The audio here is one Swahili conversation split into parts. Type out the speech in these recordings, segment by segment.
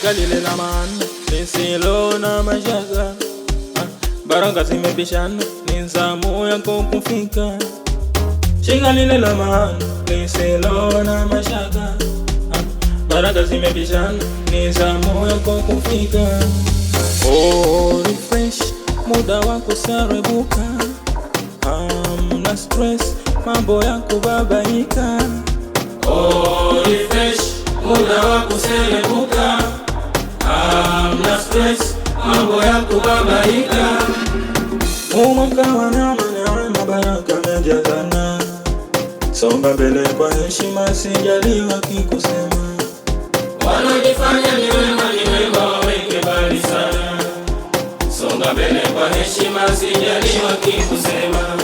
shika lile la maana lisilo na mashaka, baraka zimebishana ni zamu yako kufika. Shika lile la maana lisilo na mashaka, baraka zimebishana ni zamu yako kufika. Oh, refresh, muda wako sarebuka, hamna stress, mambo yako babaika. Oh, refresh, muda wako sarebuka, hamna stress, mambo yako babaika. Mwaka wa neema baraka mejazana, songa mbele kwa heshima, sijaliwa kikusema. Wanajifanya ni wema waweke mbali sana, songa mbele kwa heshima, sijaliwa kikusema.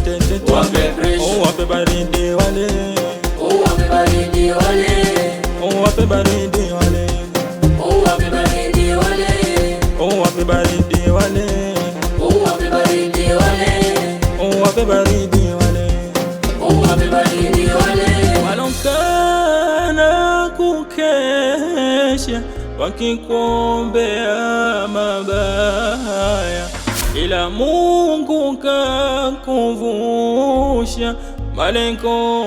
Oh, wape baridi wale, oh, wape baridi wale, oh, wape baridi wale, oh, wape baridi wale, oh, wape baridi wale, oh, wape baridi wale, oh, wape baridi wale, oh, wape baridi wale. Wanaonekana kukesha wakikuombea mabaya, ila Mungu kakuvusha, malengo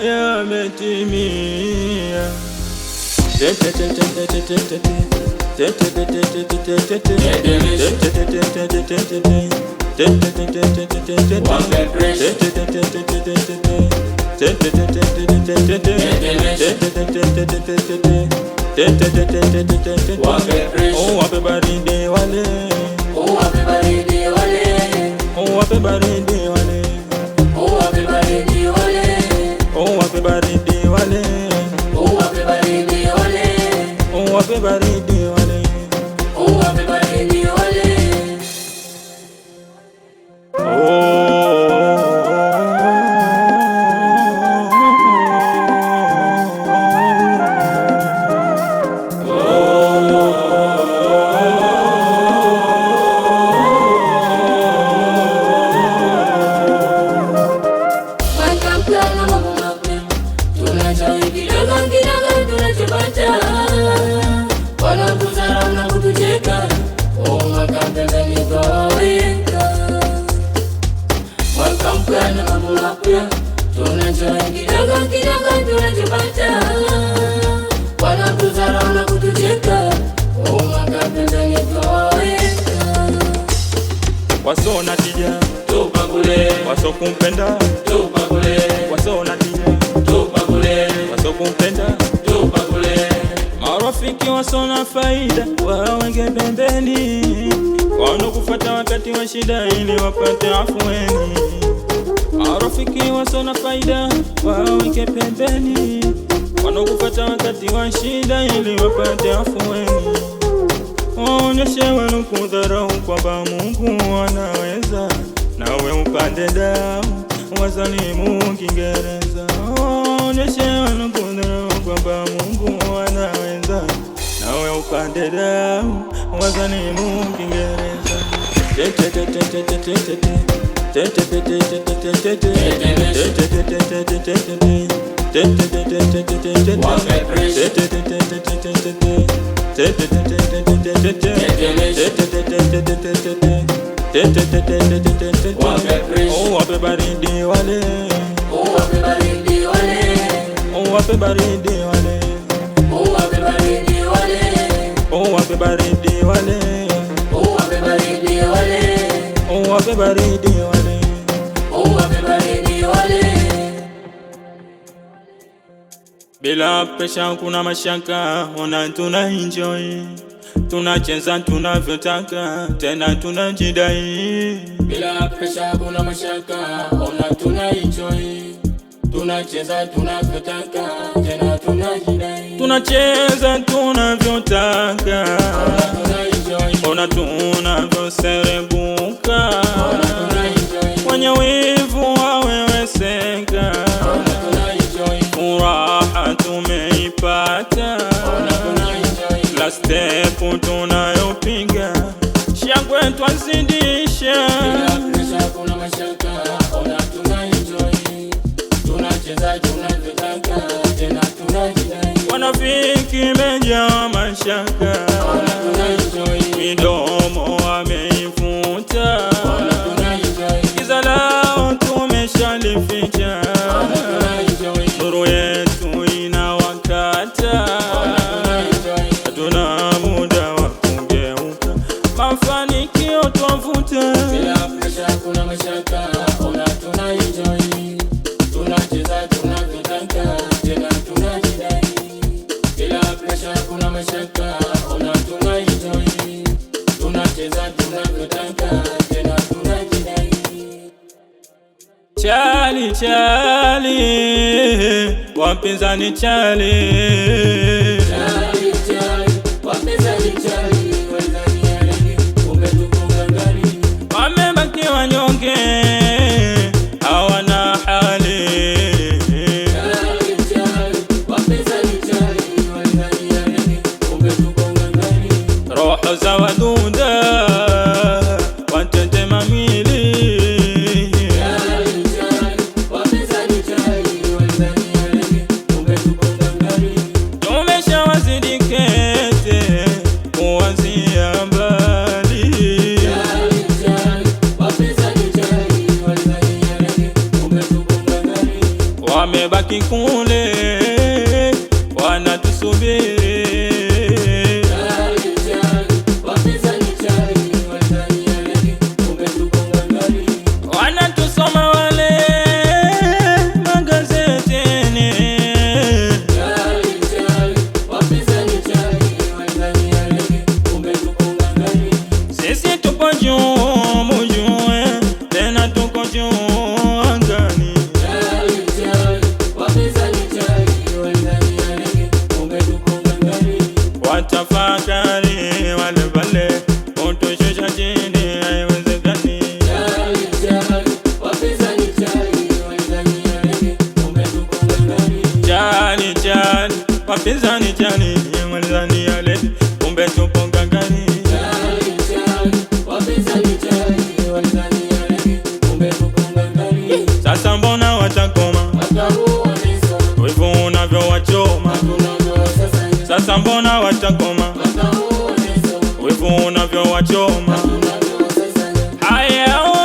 yametimia. Oh, wape baridi wale, oh, wape baridi wale, oh, wape baridi wale, oh, wape baridi wale, oh, wape baridi wale, oh, wape baridi wale, oh, wape baridi wale, oh, wape baridi wale. Wanakudharau na kutujeka, mwaka mpya nitowaweka. Mwaka mpya na mambo mapya, tunajua kidogo kidogo tunachopata. Wanakudharau na kutujeka, mwaka mpya nitowaweka. Waso na tija, tupa kule, waso kumpenda, tupa kule, waso na tija, tupa kule, waso kumpenda, tupa kule. marafiki waso na faida waweke pembeni, wanakufuata wakati wa shida ili wapate afueni. Marafiki waso na faida waweke pembeni, wanakufuata wakati wa shida ili wapate afueni. Onyeshe wanakudharau kwamba Mungu anaweza, nawe upande dau wazalimu Kiingereza. Onyeshe wanakudharau kwamba Mungu anaweza, nawe upande dau wazalimu Kiingereza. Oh, wape baridi wale, Oh, wape baridi wale, oh, wape baridi wale, oh, wape baridi wale, oh, wape baridi wale, oh, wape baridi wale, oh, wape baridi wale. oh, wape baridi wale. Bila presha kuna mashaka, ona tuna enjoy, tunacheza tunavyotaka, tena tunajidai. Bila presha kuna mashaka, ona tuna enjoy, tunacheza tunavyotaka, tena tunajidai. Tunacheza tunavyotaka, Ona tuna enjoy, ona tunavyoserebuka, ona tuna enjoy, mwenye wivu waweweseka, ona tuna enjoy, furaha tumeipata. kila step tunayopiga shangwe twazidisha. Bila presha kuna mashaka, ona tunaenjoy, tunacheza tunavyotaka, tena tunajidai. Wanafiki mejaa mashaka, ona tunaenjoy, midomo wameifuta, ona tunaenjoy, giza lao tumeshalificha, ona tunaenjoy, nuru yetu inawakata, ona tunaenjoy, hatuna muda wa kugeuka, mafanikio twavuta. bila presha kuna mashaka, ona tunaenjoy, tunacheza tunavyotaka, tena tunajidai. Bila presha kuna mashaka, ona tunaenjoy, tunacheza tunavyotaka, tena tunajidai. Chali chali, wapinzani chali, Chali chali, wapinzani chali, Tanzania ligi umetufunga ngari. wamebaki wanyonge hawana hali. Chali chali, wapinzani chali, Tanzania ligi umetufunga ngari. Roho za waduda watetema mili, Chali chali, wapinzani chali, Tanzania ligi umetufunga ngari. tumeshawazidi kete kuanzia mbali. Chali chali, wapinzani chali, Tanzania ligi umetufunga ngari. Wamebaki kule wanatusubiri, Chali chali, wapinzani chali, Tanzania ligi umetufunga ngari. wanatusoma wale magazetini, Chali chali, wapinzani chali, Tanzania ligi umetufunga ngari. sisi tuko juu mujue, tena tuko juu angani. Chali chali, wapinzani chali, Tanzania ligi umetufunga ngari. Watafakari wale pale kutushusha chini haiwezekani. Chali chali, wapinzani chali, Tanzania ligi umetufunga ngari. Chali chali, wapinzani chali, Tanzania ligi kumbe tupo ngangari. Chali chali, wapinzani chali, Tanzania ligi umetufunga ngari. Sasa mbona watakoma Watamuonesha, wivu unavyowachoma? tunavyosasa, Sasa mbona watakoma watamuonesha, wivu unavyowachoma? tunavyosasa. Haya we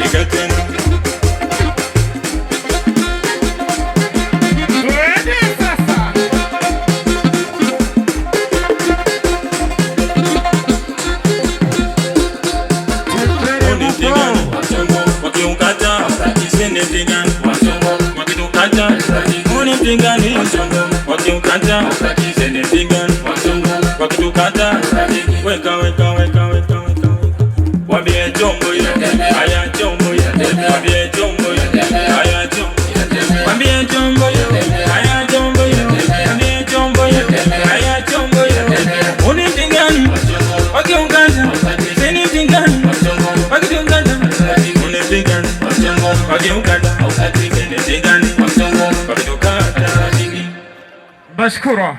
piga tena. Unipigane wakiukata sinipigane, wakitukata unipigane, wakiukata sinipigane, wakitukata weka weka weka weka weka, wambie jombo hiyo haya, jombo hiyo wambie jombo hiyo haya, jombo wambie jombo hiyo haya, jombo hiyo wambie jombo hiyo haya, jombo hiyo unipigane wakiukata sinipigane, wakitukata unipigane wakiukata sinipigane, wakitukata. Bashkura.